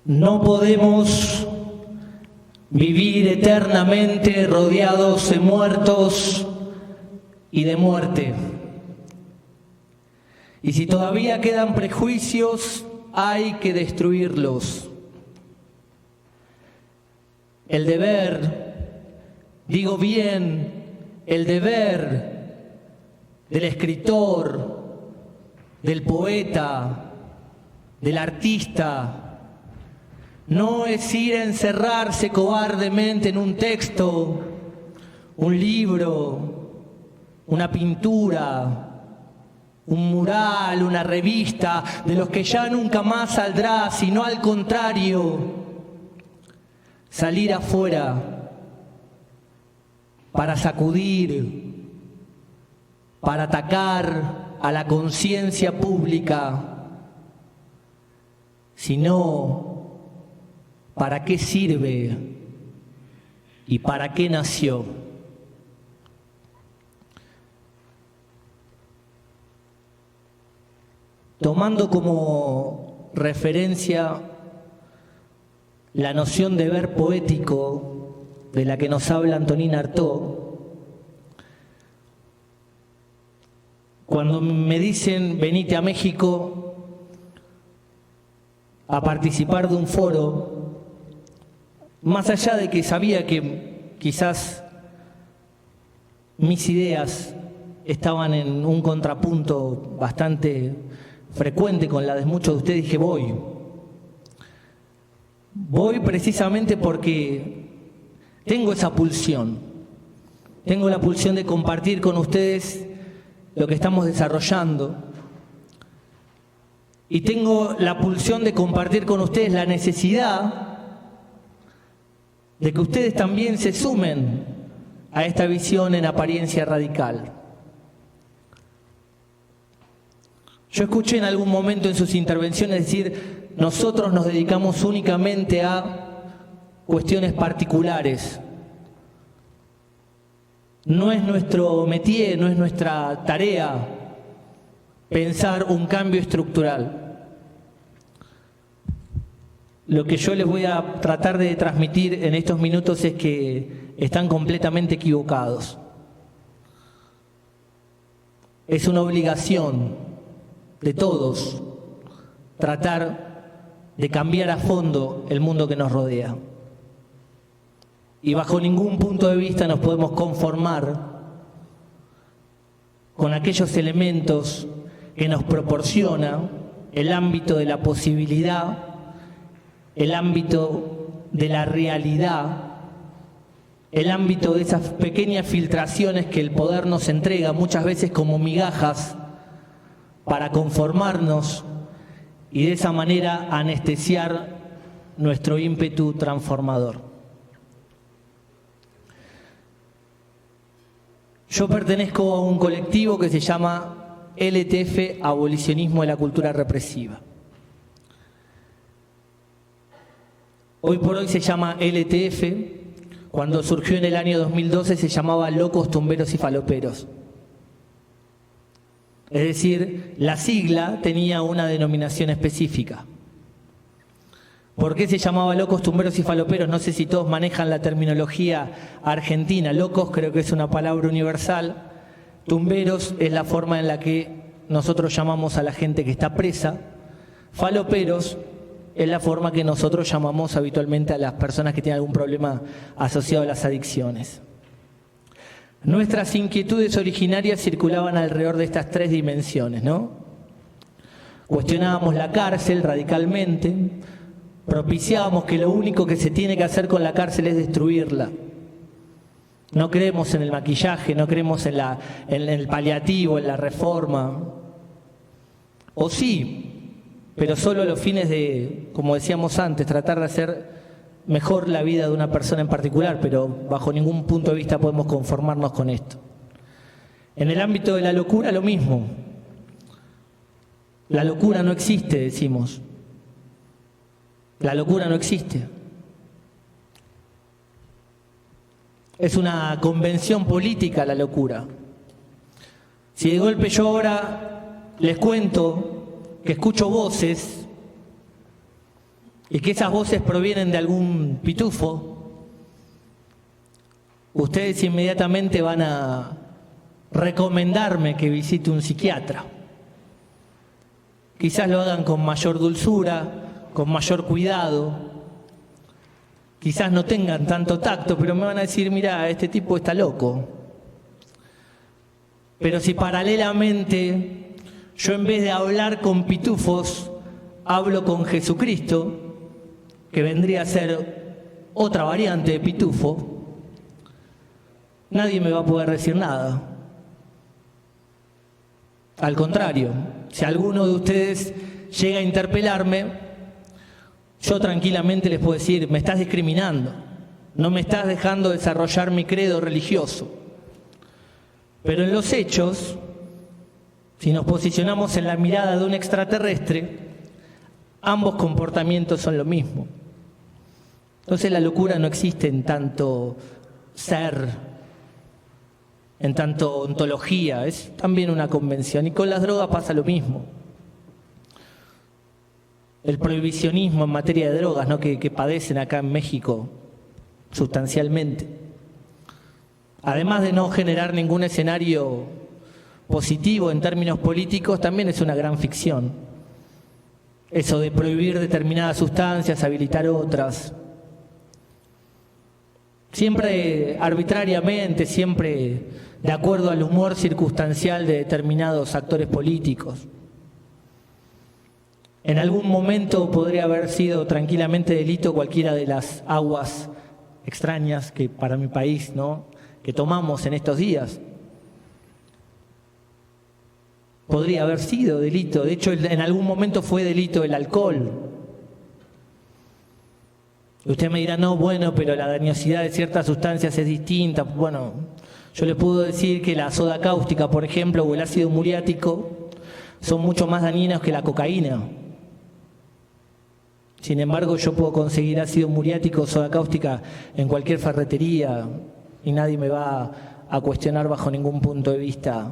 No podemos vivir eternamente rodeados de muertos y de muerte. Y si todavía quedan prejuicios, hay que destruirlos. El deber, digo bien, el deber del escritor, del poeta, del artista, no es ir a encerrarse cobardemente en un texto, un libro, una pintura, un mural, una revista, de los que ya nunca más saldrá, sino al contrario, salir afuera para sacudir, para atacar a la conciencia pública, sino ¿para qué sirve y para qué nació? Tomando como referencia la noción de ver poético de la que nos habla Antonin Artaud, cuando me dicen venite a México a participar de un foro, más allá de que sabía que quizás mis ideas estaban en un contrapunto bastante frecuente con la de muchos de ustedes, dije voy. Voy precisamente porque tengo esa pulsión. Tengo la pulsión de compartir con ustedes lo que estamos desarrollando. Y tengo la pulsión de compartir con ustedes la necesidad de que ustedes también se sumen a esta visión en apariencia radical. Yo escuché en algún momento en sus intervenciones decir, nosotros nos dedicamos únicamente a cuestiones particulares. No es nuestro métier, no es nuestra tarea pensar un cambio estructural. Lo que yo les voy a tratar de transmitir en estos minutos es que están completamente equivocados. Es una obligación de todos tratar de cambiar a fondo el mundo que nos rodea. Y bajo ningún punto de vista nos podemos conformar con aquellos elementos que nos proporciona el ámbito de la posibilidad, el ámbito de la realidad, el ámbito de esas pequeñas filtraciones que el poder nos entrega muchas veces como migajas para conformarnos y de esa manera anestesiar nuestro ímpetu transformador. Yo pertenezco a un colectivo que se llama LTF, Abolicionismo de la Cultura Represiva. Hoy por hoy se llama LTF, cuando surgió en el año 2012 se llamaba Locos, Tumberos y Faloperos. Es decir, la sigla tenía una denominación específica. ¿Por qué se llamaba Locos, Tumberos y Faloperos? No sé si todos manejan la terminología argentina. Locos creo que es una palabra universal. Tumberos es la forma en la que nosotros llamamos a la gente que está presa. Faloperos es la forma que nosotros llamamos habitualmente a las personas que tienen algún problema asociado a las adicciones. Nuestras inquietudes originarias circulaban alrededor de estas tres dimensiones, ¿no? Cuestionábamos la cárcel radicalmente, propiciábamos que lo único que se tiene que hacer con la cárcel es destruirla. No creemos en el maquillaje, no creemos en el paliativo, en la reforma. O sí, pero solo a los fines de, como decíamos antes, tratar de hacer mejor la vida de una persona en particular, pero bajo ningún punto de vista podemos conformarnos con esto. En el ámbito de la locura, lo mismo. La locura no existe, decimos. La locura no existe. Es una convención política la locura. Si de golpe yo ahora les cuento que escucho voces y que esas voces provienen de algún pitufo, ustedes inmediatamente van a recomendarme que visite un psiquiatra. Quizás lo hagan con mayor dulzura, con mayor cuidado. Quizás no tengan tanto tacto, pero me van a decir, mira, este tipo está loco. Pero si paralelamente yo, en vez de hablar con pitufos, hablo con Jesucristo, que vendría a ser otra variante de pitufo, nadie me va a poder decir nada. Al contrario, si alguno de ustedes llega a interpelarme, yo tranquilamente les puedo decir, me estás discriminando, no me estás dejando desarrollar mi credo religioso. Pero en los hechos, si nos posicionamos en la mirada de un extraterrestre, ambos comportamientos son lo mismo. Entonces la locura no existe en tanto ser, en tanto ontología, es también una convención. Y con las drogas pasa lo mismo. El prohibicionismo en materia de drogas, ¿no?, que padecen acá en México sustancialmente. Además de no generar ningún escenario positivo en términos políticos, también es una gran ficción. Eso de prohibir determinadas sustancias, habilitar otras. Siempre arbitrariamente, siempre de acuerdo al humor circunstancial de determinados actores políticos. En algún momento podría haber sido tranquilamente delito cualquiera de las aguas extrañas que para mi país, ¿no?, que tomamos en estos días. Podría haber sido delito. De hecho, en algún momento fue delito el alcohol. Usted me dirá, no, bueno, pero la dañosidad de ciertas sustancias es distinta. Bueno, yo le puedo decir que la soda cáustica, por ejemplo, o el ácido muriático son mucho más dañinos que la cocaína. Sin embargo, yo puedo conseguir ácido muriático o soda cáustica en cualquier ferretería y nadie me va a cuestionar bajo ningún punto de vista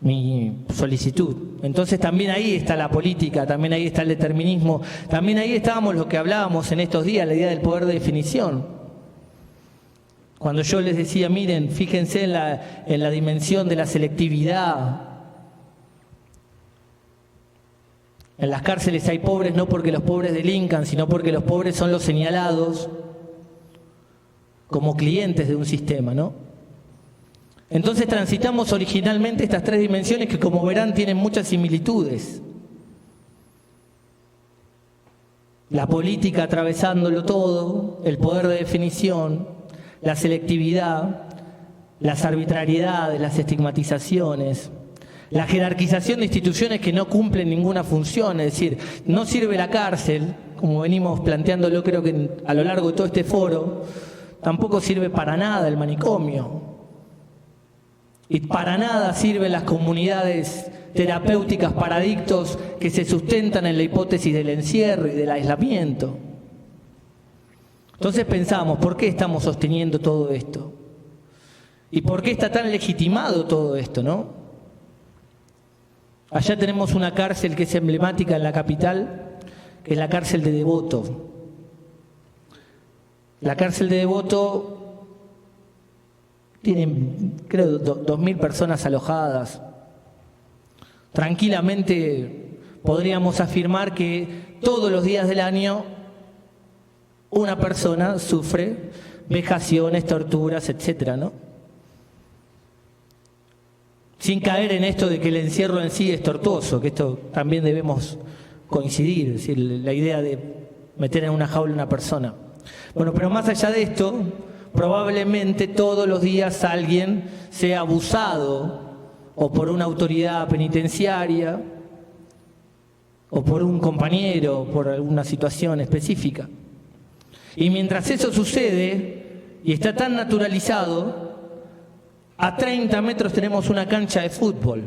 mi solicitud. Entonces también ahí está la política, también ahí está el determinismo, también ahí estábamos lo que hablábamos en estos días, la idea del poder de definición. Cuando yo les decía, miren, fíjense en la dimensión de la selectividad. En las cárceles hay pobres no porque los pobres delincan, sino porque los pobres son los señalados como clientes de un sistema, ¿no? Entonces transitamos originalmente estas tres dimensiones que, como verán, tienen muchas similitudes. La política atravesándolo todo, el poder de definición, la selectividad, las arbitrariedades, las estigmatizaciones, la jerarquización de instituciones que no cumplen ninguna función, es decir, no sirve la cárcel, como venimos planteándolo creo que a lo largo de todo este foro, tampoco sirve para nada el manicomio. Y para nada sirven las comunidades terapéuticas para adictos que se sustentan en la hipótesis del encierro y del aislamiento. Entonces pensamos, ¿por qué estamos sosteniendo todo esto? ¿Y por qué está tan legitimado todo esto, no? Allá tenemos una cárcel que es emblemática en la capital, que es la cárcel de Devoto. La cárcel de Devoto tiene, creo, 2.000 personas alojadas. Tranquilamente podríamos afirmar que todos los días del año una persona sufre vejaciones, torturas, etcétera, ¿no? Sin caer en esto de que el encierro en sí es tortuoso, que esto también debemos coincidir, es decir, la idea de meter en una jaula a una persona. Bueno, pero más allá de esto, probablemente todos los días alguien sea abusado o por una autoridad penitenciaria o por un compañero, por alguna situación específica. Y mientras eso sucede y está tan naturalizado, a 30 metros tenemos una cancha de fútbol,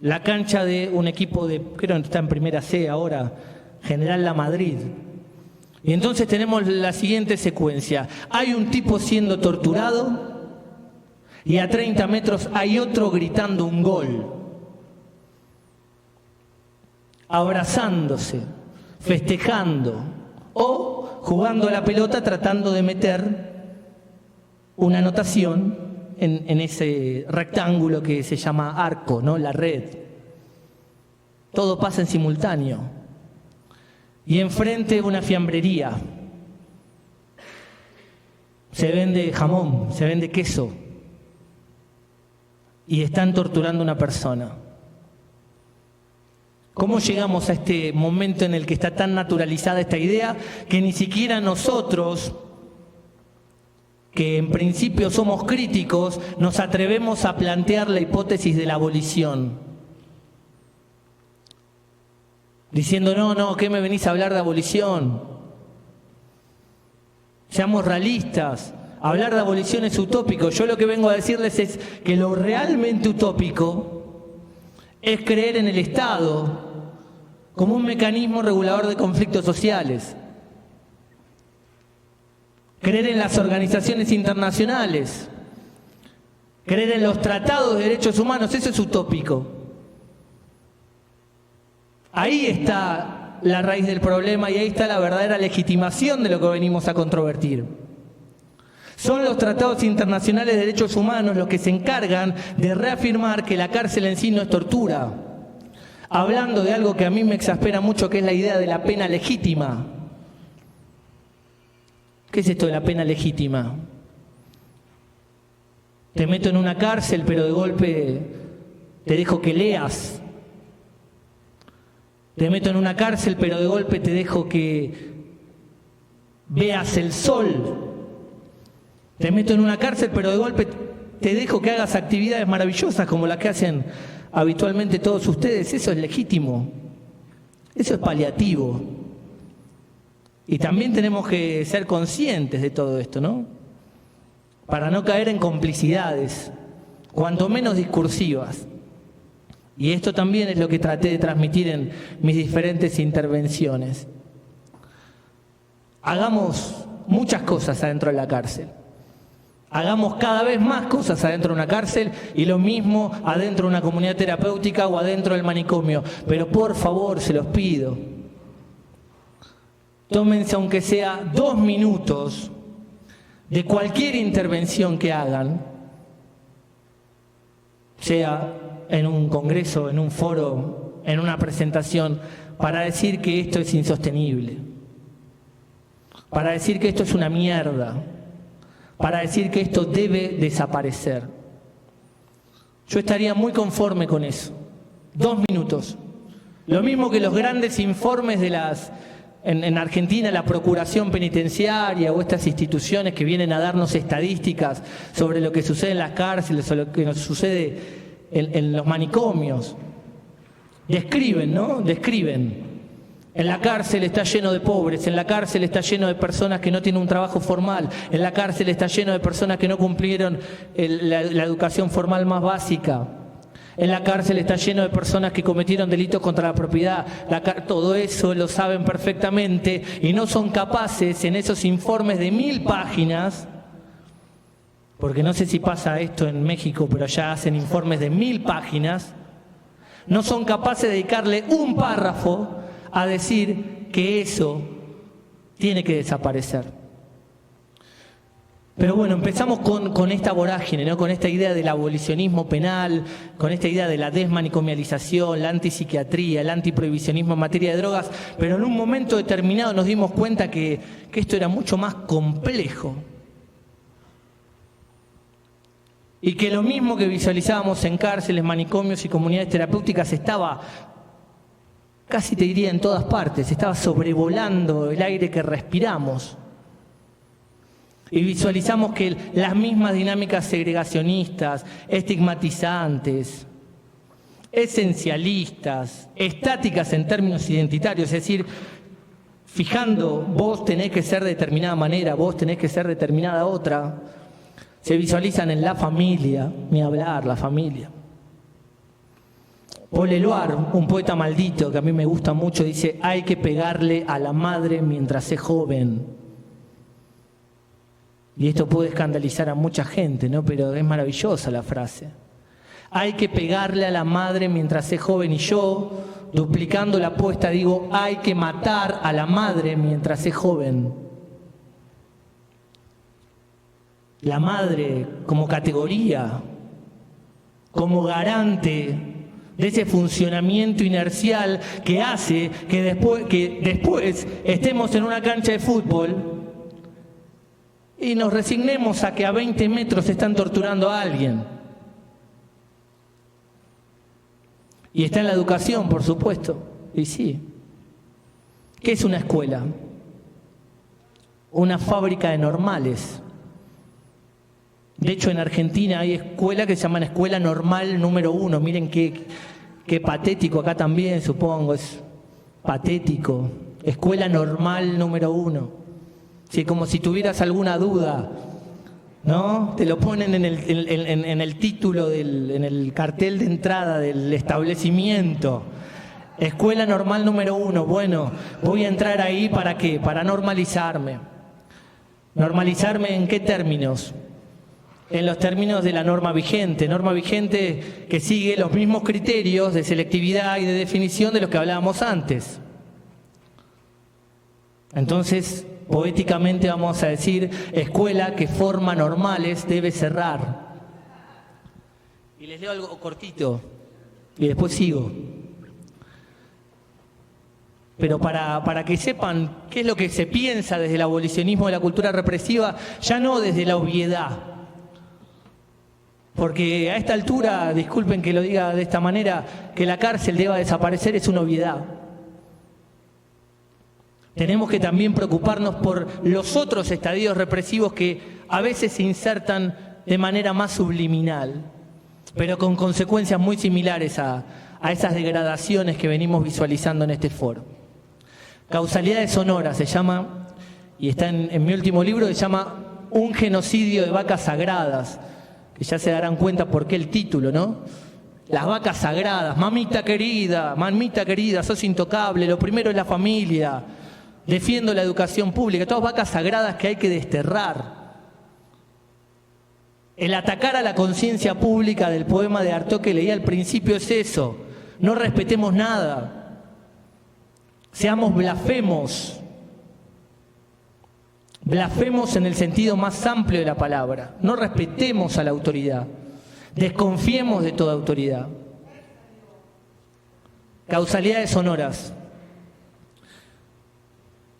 la cancha de un equipo de, creo que está en Primera C ahora, General La Madrid. Y entonces tenemos la siguiente secuencia. Hay un tipo siendo torturado y a 30 metros hay otro gritando un gol, abrazándose, festejando o jugando a la pelota tratando de meter una anotación en ese rectángulo que se llama arco, ¿no? La red. Todo pasa en simultáneo. Y enfrente una fiambrería. Se vende jamón, se vende queso. Y están torturando a una persona. ¿Cómo llegamos a este momento en el que está tan naturalizada esta idea que ni siquiera nosotros, que en principio somos críticos, nos atrevemos a plantear la hipótesis de la abolición? Diciendo, no, ¿qué me venís a hablar de abolición? Seamos realistas. Hablar de abolición es utópico. Yo lo que vengo a decirles es que lo realmente utópico es creer en el Estado como un mecanismo regulador de conflictos sociales. Creer en las organizaciones internacionales, creer en los tratados de derechos humanos, eso es utópico. Ahí está la raíz del problema y ahí está la verdadera legitimación de lo que venimos a controvertir. Son los tratados internacionales de derechos humanos los que se encargan de reafirmar que la cárcel en sí no es tortura. Hablando de algo que a mí me exaspera mucho, que es la idea de la pena legítima. ¿Qué es esto de la pena legítima? Te meto en una cárcel, pero de golpe te dejo que leas. Te meto en una cárcel, pero de golpe te dejo que veas el sol. Te meto en una cárcel, pero de golpe te dejo que hagas actividades maravillosas como las que hacen habitualmente todos ustedes. Eso es legítimo. Eso es paliativo. Y también tenemos que ser conscientes de todo esto, ¿no? Para no caer en complicidades, cuanto menos discursivas. Y esto también es lo que traté de transmitir en mis diferentes intervenciones. Hagamos muchas cosas adentro de la cárcel. Hagamos cada vez más cosas adentro de una cárcel y lo mismo adentro de una comunidad terapéutica o adentro del manicomio. Pero por favor, se los pido, tómense aunque sea 2 minutos de cualquier intervención que hagan, sea en un congreso, en un foro, en una presentación, para decir que esto es insostenible, para decir que esto es una mierda, para decir que esto debe desaparecer. Yo estaría muy conforme con eso. 2 minutos. Lo mismo que los grandes informes de en Argentina, la Procuración Penitenciaria o estas instituciones que vienen a darnos estadísticas sobre lo que sucede en las cárceles o lo que nos sucede en los manicomios. Describen, ¿no? Describen. En la cárcel está lleno de pobres, en la cárcel está lleno de personas que no tienen un trabajo formal, en la cárcel está lleno de personas que no cumplieron la educación formal más básica, en la cárcel está lleno de personas que cometieron delitos contra la propiedad. Todo eso lo saben perfectamente y no son capaces en esos informes de 1000 páginas, porque no sé si pasa esto en México, pero allá hacen informes de 1000 páginas, no son capaces de dedicarle un párrafo a decir que eso tiene que desaparecer. Pero bueno, empezamos con esta vorágine, ¿no? Con esta idea del abolicionismo penal, con esta idea de la desmanicomialización, la antipsiquiatría, el antiprohibicionismo en materia de drogas, pero en un momento determinado nos dimos cuenta que esto era mucho más complejo. Y que lo mismo que visualizábamos en cárceles, manicomios y comunidades terapéuticas estaba, casi te diría, en todas partes, estaba sobrevolando el aire que respiramos. Y visualizamos que las mismas dinámicas segregacionistas, estigmatizantes, esencialistas, estáticas en términos identitarios, es decir, fijando, vos tenés que ser de determinada manera, vos tenés que ser de determinada otra, se visualizan en la familia, ni hablar, la familia. Paul Eluard, un poeta maldito que a mí me gusta mucho, dice: hay que pegarle a la madre mientras es joven. Y esto puede escandalizar a mucha gente, ¿no? Pero es maravillosa la frase. Hay que pegarle a la madre mientras es joven. Y yo duplicando la apuesta, digo, hay que matar a la madre mientras es joven. La madre como categoría, como garante de ese funcionamiento inercial que hace que después estemos en una cancha de fútbol y nos resignemos a que a 20 metros están torturando a alguien. Y está en la educación, por supuesto. Y sí. ¿Qué es una escuela? Una fábrica de normales. De hecho, en Argentina hay escuelas que se llaman Escuela Normal número 1. Miren qué patético, acá también supongo, es patético. Escuela Normal número 1. Sí, como si tuvieras alguna duda, ¿no? Te lo ponen en el título, en el cartel de entrada del establecimiento. Escuela Normal número 1. Bueno, voy a entrar ahí ¿para qué? Para normalizarme. ¿Normalizarme en qué términos? En los términos de la norma vigente que sigue los mismos criterios de selectividad y de definición de los que hablábamos antes. Entonces, poéticamente vamos a decir, escuela que forma normales debe cerrar. Y les leo algo cortito y después sigo. Pero para que sepan qué es lo que se piensa desde el abolicionismo de la cultura represiva, ya no desde la obviedad. Porque a esta altura, disculpen que lo diga de esta manera, que la cárcel deba desaparecer es una obviedad. Tenemos que también preocuparnos por los otros estadios represivos que a veces se insertan de manera más subliminal, pero con consecuencias muy similares a esas degradaciones que venimos visualizando en este foro. Causalidades sonoras se llama, y está en mi último libro, se llama Un genocidio de vacas sagradas, que ya se darán cuenta por qué el título, ¿no? Las vacas sagradas, mamita querida, sos intocable, lo primero es la familia, defiendo la educación pública, todas vacas sagradas que hay que desterrar. El atacar a la conciencia pública del poema de Artaud que leí al principio es eso, no respetemos nada, seamos blasfemos. Blasfemos en el sentido más amplio de la palabra. No respetemos a la autoridad. Desconfiemos de toda autoridad. Causalidades sonoras.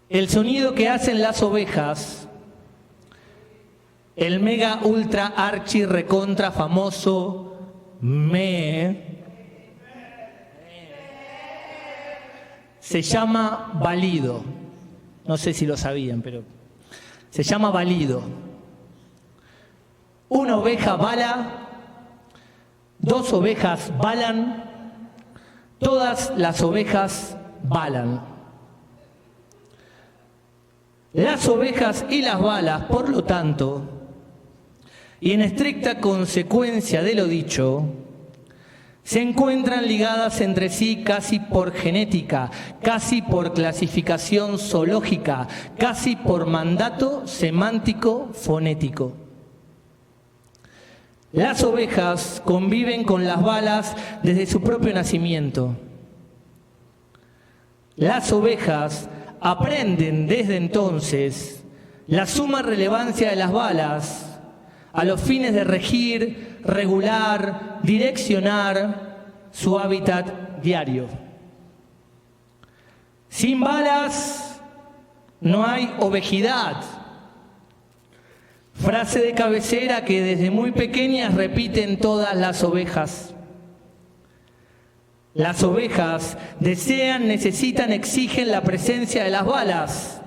El sonido que hacen las ovejas, el mega ultra archi recontra famoso se llama balido. No sé si lo sabían, pero se llama balido. Una oveja bala, dos ovejas balan, todas las ovejas balan. Las ovejas y las balas, por lo tanto, y en estricta consecuencia de lo dicho, se encuentran ligadas entre sí casi por genética, casi por clasificación zoológica, casi por mandato semántico fonético. Las ovejas conviven con las balas desde su propio nacimiento. Las ovejas aprenden desde entonces la suma relevancia de las balas a los fines de regir, regular, direccionar su hábitat diario. Sin balas no hay ovejidad. Frase de cabecera que desde muy pequeñas repiten todas las ovejas. Las ovejas desean, necesitan, exigen la presencia de las balas.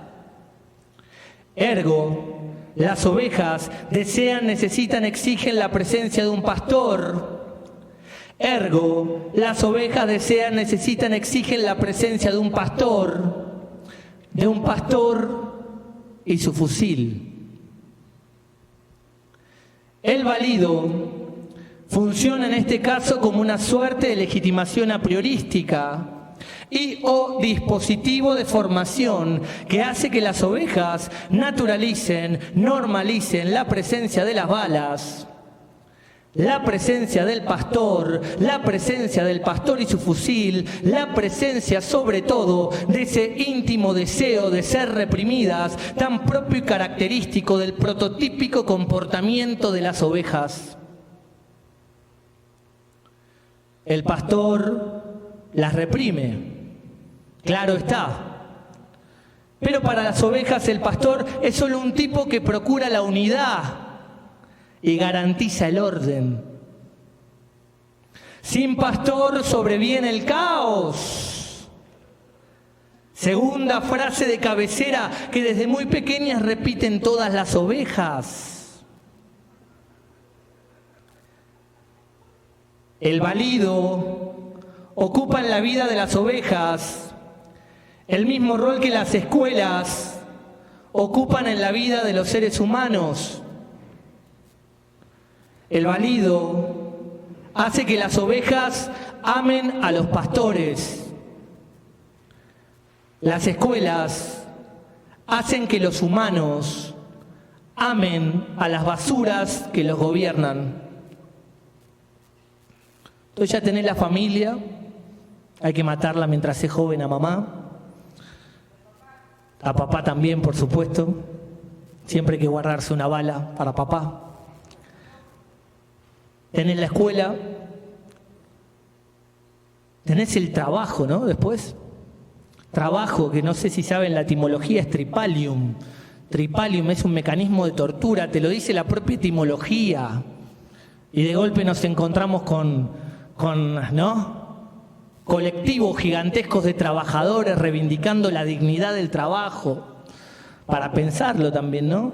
Ergo, las ovejas desean, necesitan, exigen la presencia de un pastor. Ergo, las ovejas desean, necesitan, exigen la presencia de un pastor y su fusil. El balido funciona en este caso como una suerte de legitimación a priorística y o dispositivo de formación que hace que las ovejas naturalicen, normalicen la presencia de las balas, la presencia del pastor y su fusil, la presencia sobre todo de ese íntimo deseo de ser reprimidas, tan propio y característico del prototípico comportamiento de las ovejas. El pastor las reprime, claro está. Pero para las ovejas el pastor es solo un tipo que procura la unidad y garantiza el orden. Sin pastor sobreviene el caos. Segunda frase de cabecera que desde muy pequeñas repiten todas las ovejas. El valido ocupa en la vida de las ovejas el mismo rol que las escuelas ocupan en la vida de los seres humanos. El valido hace que las ovejas amen a los pastores. Las escuelas hacen que los humanos amen a las basuras que los gobiernan. Entonces ya tenés la familia, hay que matarla mientras es joven a mamá, a papá también, por supuesto, siempre hay que guardarse una bala para papá. Tenés la escuela, tenés el trabajo, ¿no? Después, trabajo, que no sé si saben la etimología, es tripalium. Tripalium es un mecanismo de tortura, te lo dice la propia etimología. Y de golpe nos encontramos con ¿no? Colectivos gigantescos de trabajadores reivindicando la dignidad del trabajo. Para pensarlo también, ¿no?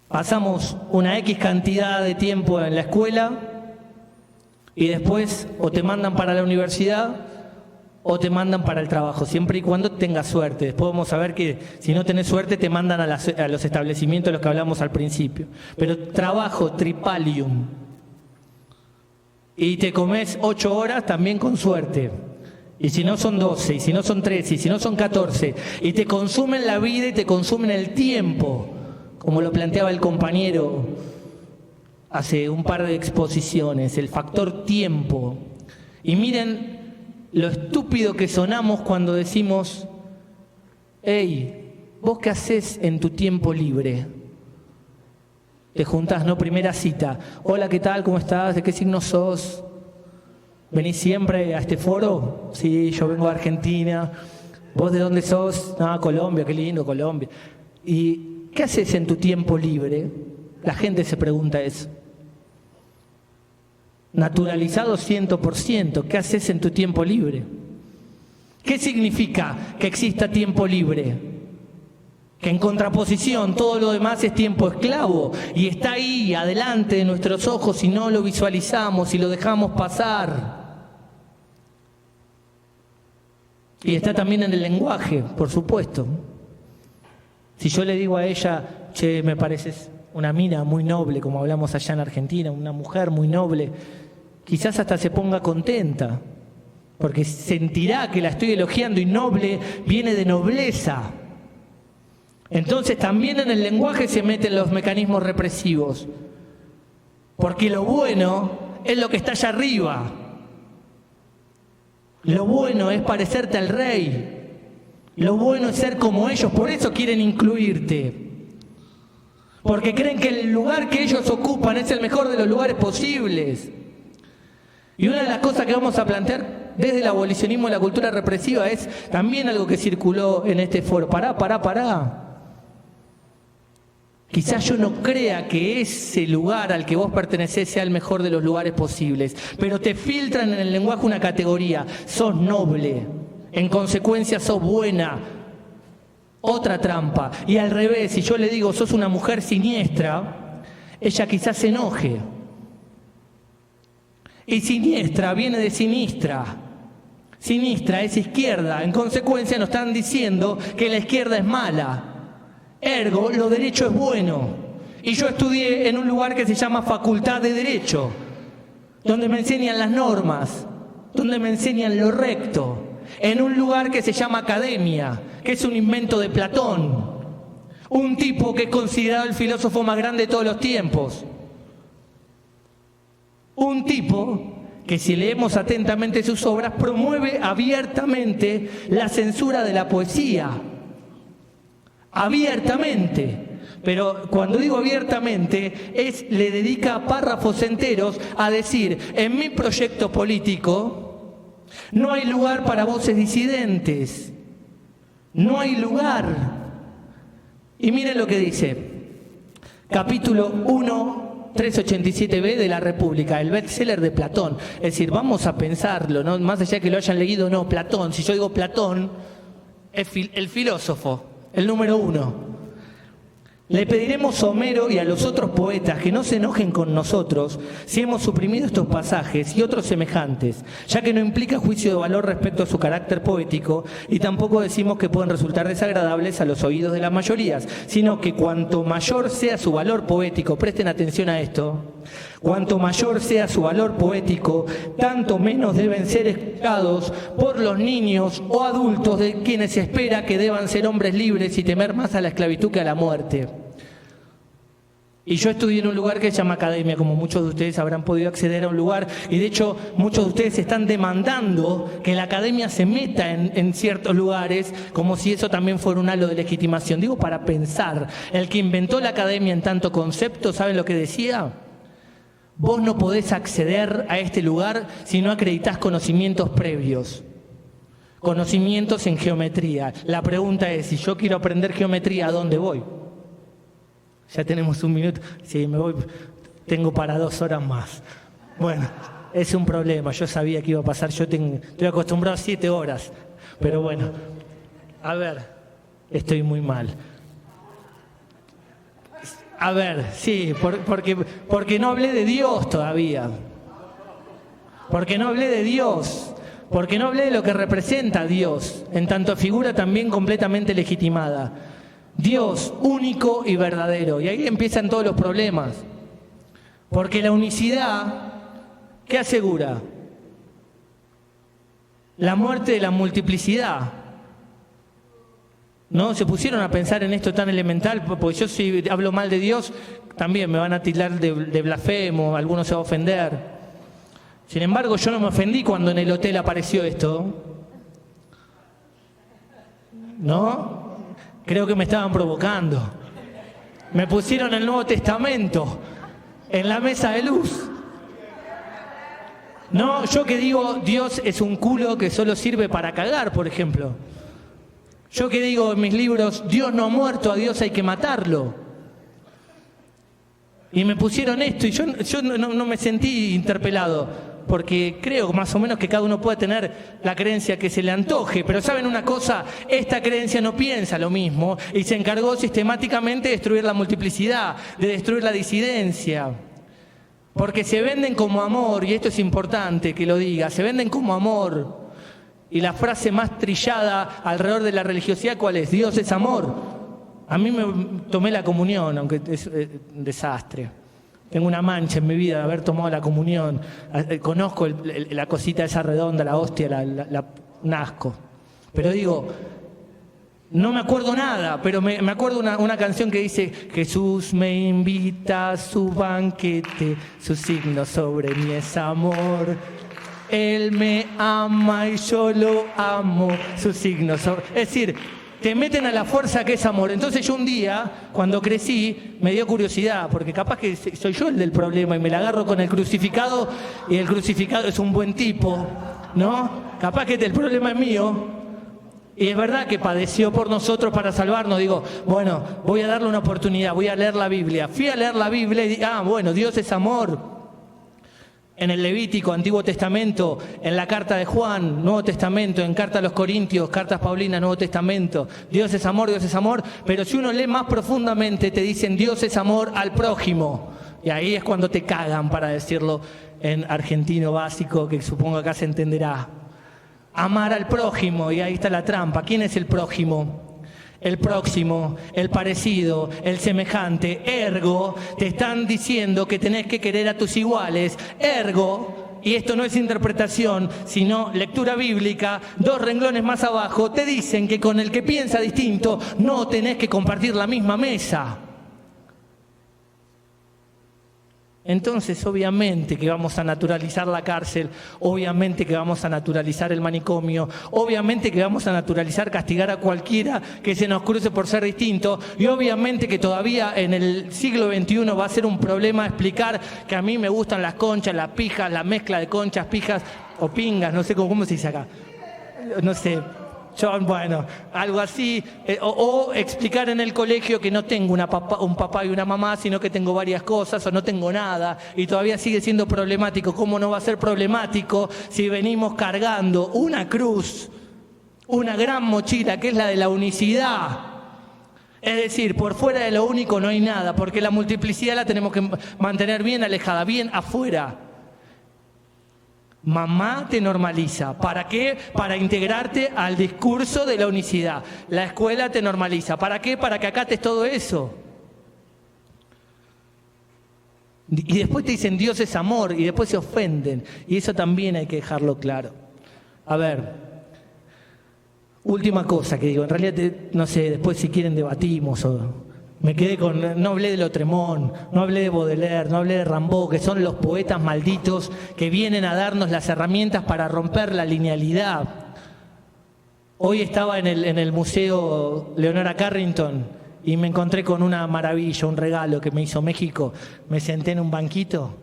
Pasamos una X cantidad de tiempo en la escuela y después o te mandan para la universidad o te mandan para el trabajo, siempre y cuando tengas suerte. Después vamos a ver que si no tenés suerte te mandan a los establecimientos de los que hablamos al principio. Pero trabajo, tripalium. Y te comes 8 horas también con suerte. Y si no son 12, y si no son 13, y si no son 14. Y te consumen la vida y te consumen el tiempo. Como lo planteaba el compañero hace un par de exposiciones, el factor tiempo. Y miren lo estúpido que sonamos cuando decimos, hey, ¿vos qué haces en tu tiempo libre? Te juntás, ¿no? Primera cita. Hola, ¿qué tal? ¿Cómo estás? ¿De qué signo sos? ¿Venís siempre a este foro? Sí, yo vengo de Argentina. ¿Vos de dónde sos? Ah, Colombia, qué lindo, Colombia. ¿Y qué haces en tu tiempo libre? La gente se pregunta eso. Naturalizado 100%. ¿Qué haces en tu tiempo libre? ¿Qué significa que exista tiempo libre? Que en contraposición todo lo demás es tiempo esclavo y está ahí, adelante de nuestros ojos y no lo visualizamos y lo dejamos pasar. Y está también en el lenguaje, por supuesto. Si yo le digo a ella, che, me pareces una mina muy noble, como hablamos allá en Argentina, una mujer muy noble, quizás hasta se ponga contenta, porque sentirá que la estoy elogiando y noble viene de nobleza. Entonces también en el lenguaje se meten los mecanismos represivos, porque lo bueno es lo que está allá arriba. Lo bueno es parecerte al rey. Lo bueno es ser como ellos, por eso quieren incluirte. Porque creen que el lugar que ellos ocupan es el mejor de los lugares posibles. Y una de las cosas que vamos a plantear desde el abolicionismo y la cultura represiva es también algo que circuló en este foro. Pará. Quizás yo no crea que ese lugar al que vos pertenecés sea el mejor de los lugares posibles, pero te filtran en el lenguaje una categoría. Sos noble, en consecuencia sos buena. Otra trampa. Y al revés, si yo le digo sos una mujer siniestra, ella quizás se enoje. Y siniestra viene de sinistra. Sinistra es izquierda. En consecuencia nos están diciendo que la izquierda es mala. Ergo, lo derecho es bueno. Y yo estudié en un lugar que se llama Facultad de Derecho, donde me enseñan las normas, donde me enseñan lo recto. En un lugar que se llama Academia, que es un invento de Platón. Un tipo que es considerado el filósofo más grande de todos los tiempos. Un tipo que, si leemos atentamente sus obras, promueve abiertamente la censura de la poesía. Abiertamente. Pero cuando digo abiertamente, le dedica párrafos enteros a decir: en mi proyecto político no hay lugar para voces disidentes. No hay lugar. Y miren lo que dice. Capítulo 1, 387b de la República, el bestseller de Platón. Es decir, vamos a pensarlo, ¿no? Más allá de que lo hayan leído, no, Platón. Si yo digo Platón, es el filósofo, el número 1. Le pediremos a Homero y a los otros poetas que no se enojen con nosotros si hemos suprimido estos pasajes y otros semejantes, ya que no implica juicio de valor respecto a su carácter poético, y tampoco decimos que pueden resultar desagradables a los oídos de las mayorías, sino que cuanto mayor sea su valor poético, presten atención a esto, cuanto mayor sea su valor poético, tanto menos deben ser escuchados por los niños o adultos, de quienes se espera que deban ser hombres libres y temer más a la esclavitud que a la muerte. Y yo estudié en un lugar que se llama academia, como muchos de ustedes habrán podido acceder a un lugar, y de hecho muchos de ustedes están demandando que la academia se meta en ciertos lugares, como si eso también fuera un halo de legitimación. Digo, para pensar, el que inventó la academia en tanto concepto, ¿saben lo que decía? Vos no podés acceder a este lugar si no acreditás conocimientos previos. Conocimientos en geometría. La pregunta es, si yo quiero aprender geometría, ¿a dónde voy? Ya tenemos un minuto. Sí, me voy. Tengo para 2 horas más. Bueno, es un problema. Yo sabía que iba a pasar. Estoy acostumbrado a 7 horas. Pero bueno, a ver, estoy muy mal. A ver, sí, porque no hablé de Dios todavía. Porque no hablé de Dios. Porque no hablé de lo que representa a Dios, en tanto figura también completamente legitimada. Dios único y verdadero. Y ahí empiezan todos los problemas. Porque la unicidad, ¿qué asegura? La muerte de la multiplicidad. ¿No? Se pusieron a pensar en esto tan elemental, porque yo, si hablo mal de Dios, también me van a tildar de blasfemo, algunos se van a ofender. Sin embargo, yo no me ofendí cuando en el hotel apareció esto. ¿No? Creo que me estaban provocando. Me pusieron el Nuevo Testamento en la mesa de luz. No, yo que digo, Dios es un culo que solo sirve para cagar, por ejemplo. Yo que digo en mis libros, Dios no ha muerto, a Dios hay que matarlo. Y me pusieron esto y yo no me sentí interpelado, porque creo más o menos que cada uno puede tener la creencia que se le antoje, pero ¿saben una cosa? Esta creencia no piensa lo mismo y se encargó sistemáticamente de destruir la multiplicidad, de destruir la disidencia. Porque se venden como amor, y esto es importante que lo diga, se venden como amor. Y la frase más trillada alrededor de la religiosidad, ¿cuál es? Dios es amor. A mí me tomé la comunión, aunque es un desastre. Tengo una mancha en mi vida de haber tomado la comunión. Conozco la cosita esa redonda, la hostia, un asco. Pero digo, no me acuerdo nada, pero me acuerdo una canción que dice: Jesús me invita a su banquete, su signo sobre mí es amor. Él me ama y yo lo amo, su signo sobre... Es decir, te meten a la fuerza que es amor. Entonces yo un día, cuando crecí, me dio curiosidad, porque capaz que soy yo el del problema y me la agarro con el crucificado, y el crucificado es un buen tipo, ¿no? Capaz que el problema es mío. Y es verdad que padeció por nosotros para salvarnos. Digo, bueno, voy a darle una oportunidad, voy a leer la Biblia. Fui a leer la Biblia y dije, bueno, Dios es amor. En el Levítico, Antiguo Testamento, en la carta de Juan, Nuevo Testamento, en carta a los Corintios, cartas Paulinas, Nuevo Testamento. Dios es amor, pero si uno lee más profundamente te dicen Dios es amor al prójimo. Y ahí es cuando te cagan, para decirlo en argentino básico, que supongo acá se entenderá. Amar al prójimo, y ahí está la trampa. ¿Quién es el prójimo? El próximo, el parecido, el semejante. Ergo, te están diciendo que tenés que querer a tus iguales. Ergo, y esto no es interpretación, sino lectura bíblica, 2 renglones más abajo, te dicen que con el que piensa distinto no tenés que compartir la misma mesa. Entonces, obviamente que vamos a naturalizar la cárcel, obviamente que vamos a naturalizar el manicomio, obviamente que vamos a naturalizar castigar a cualquiera que se nos cruce por ser distinto, y obviamente que todavía en el siglo XXI va a ser un problema explicar que a mí me gustan las conchas, las pijas, la mezcla de conchas, pijas o pingas, no sé cómo se dice acá, no sé. Bueno, algo así, o explicar en el colegio que no tengo un papá y una mamá, sino que tengo varias cosas o no tengo nada, y todavía sigue siendo problemático. ¿Cómo no va a ser problemático si venimos cargando una cruz, una gran mochila que es la de la unicidad? Es decir, por fuera de lo único no hay nada, porque la multiplicidad la tenemos que mantener bien alejada, bien afuera. Mamá te normaliza. ¿Para qué? Para integrarte al discurso de la unicidad. La escuela te normaliza. ¿Para qué? Para que acates todo eso. Y después te dicen Dios es amor y después se ofenden. Y eso también hay que dejarlo claro. A ver, última cosa que digo. En realidad, no sé, después si quieren debatimos o... Me quedé con... No hablé de Lautréamont, no hablé de Baudelaire, no hablé de Rimbaud, que son los poetas malditos que vienen a darnos las herramientas para romper la linealidad. Hoy estaba en el Museo Leonora Carrington y me encontré con una maravilla, un regalo que me hizo México. Me senté en un banquito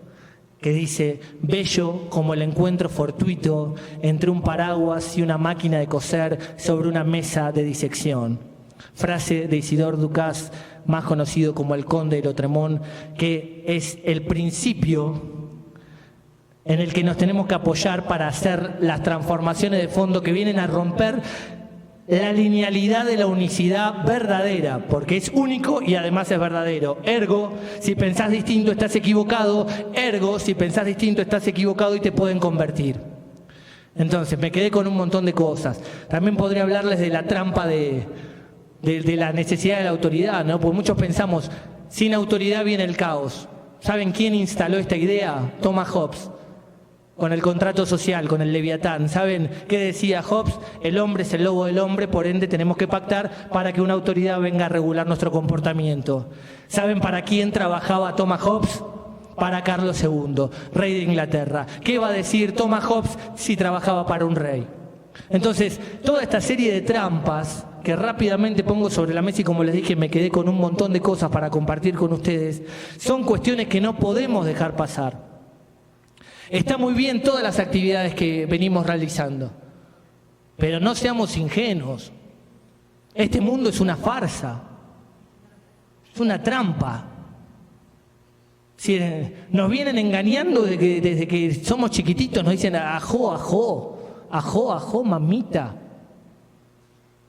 que dice, bello como el encuentro fortuito entre un paraguas y una máquina de coser sobre una mesa de disección. Frase de Isidore Ducas, más conocido como el Conde de Lautréamont, que es el principio en el que nos tenemos que apoyar para hacer las transformaciones de fondo que vienen a romper la linealidad de la unicidad verdadera, porque es único y además es verdadero. Ergo, si pensás distinto estás equivocado, ergo, si pensás distinto estás equivocado y te pueden convertir. Entonces, me quedé con un montón de cosas. También podría hablarles de la trampa de la necesidad de la autoridad, ¿no? Porque muchos pensamos, sin autoridad viene el caos. ¿Saben quién instaló esta idea? Thomas Hobbes, con el contrato social, con el Leviatán. ¿Saben qué decía Hobbes? El hombre es el lobo del hombre, por ende tenemos que pactar para que una autoridad venga a regular nuestro comportamiento. ¿Saben para quién trabajaba Thomas Hobbes? Para Carlos II, rey de Inglaterra. ¿Qué va a decir Thomas Hobbes si trabajaba para un rey? Entonces, toda esta serie de trampas que rápidamente pongo sobre la mesa y como les dije me quedé con un montón de cosas para compartir con ustedes, son cuestiones que no podemos dejar pasar. Está muy bien todas las actividades que venimos realizando, pero no seamos ingenuos. Este mundo es una farsa, es una trampa. Si nos vienen engañando desde que somos chiquititos, nos dicen ajó, ajó, ajó, ajó, mamita.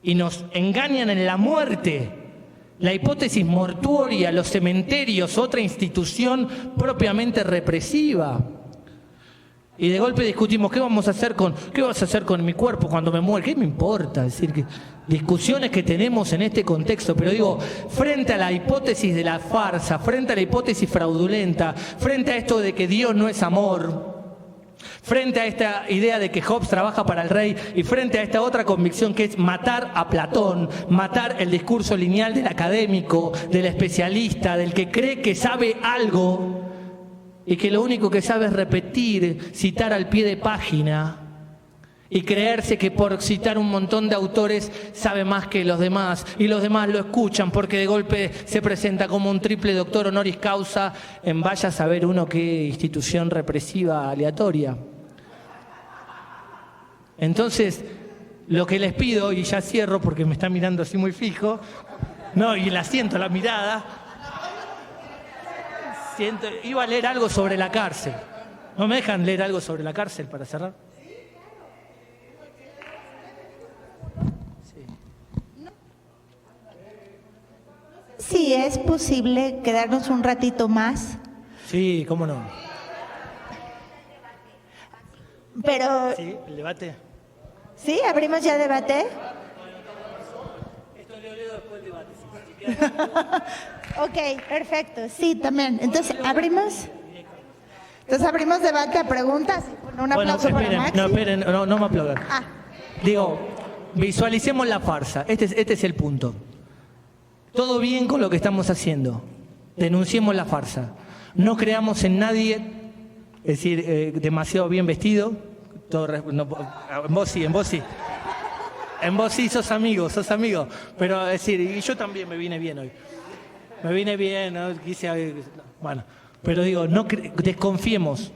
Y nos engañan en la muerte, la hipótesis mortuoria, los cementerios, otra institución propiamente represiva. Y de golpe discutimos, ¿qué vas a hacer con mi cuerpo cuando me muera? ¿Qué me importa? Es decir, que discusiones que tenemos en este contexto, pero digo, frente a la hipótesis de la farsa, frente a la hipótesis fraudulenta, frente a esto de que Dios no es amor, frente a esta idea de que Hobbes trabaja para el rey y frente a esta otra convicción que es matar a Platón, matar el discurso lineal del académico, del especialista, del que cree que sabe algo y que lo único que sabe es repetir, citar al pie de página y creerse que por citar un montón de autores sabe más que los demás y los demás lo escuchan porque de golpe se presenta como un triple doctor honoris causa en vaya a saber uno qué institución represiva aleatoria. Entonces, lo que les pido, y ya cierro porque me está mirando así muy fijo, no, y la siento la mirada, iba a leer algo sobre la cárcel. ¿No me dejan leer algo sobre la cárcel para cerrar? Sí, es posible quedarnos un ratito más. Sí, cómo no. Pero... Sí, el debate. ¿Sí? ¿Abrimos ya debate? Esto lo leo después del debate. Ok, perfecto. Sí, también. Entonces, ¿abrimos debate a preguntas? Un aplauso para Maxi. No me aplaudan. Digo, visualicemos la farsa. Este es el punto. Todo bien con lo que estamos haciendo. Denunciemos la farsa. No creamos en nadie, es decir, demasiado bien vestido. Todo, no, en vos sí, en vos sí. En vos sí, sos amigo. Pero es decir, y yo también me vine bien hoy. Me vine bien, ¿no? Bueno, pero digo, desconfiemos.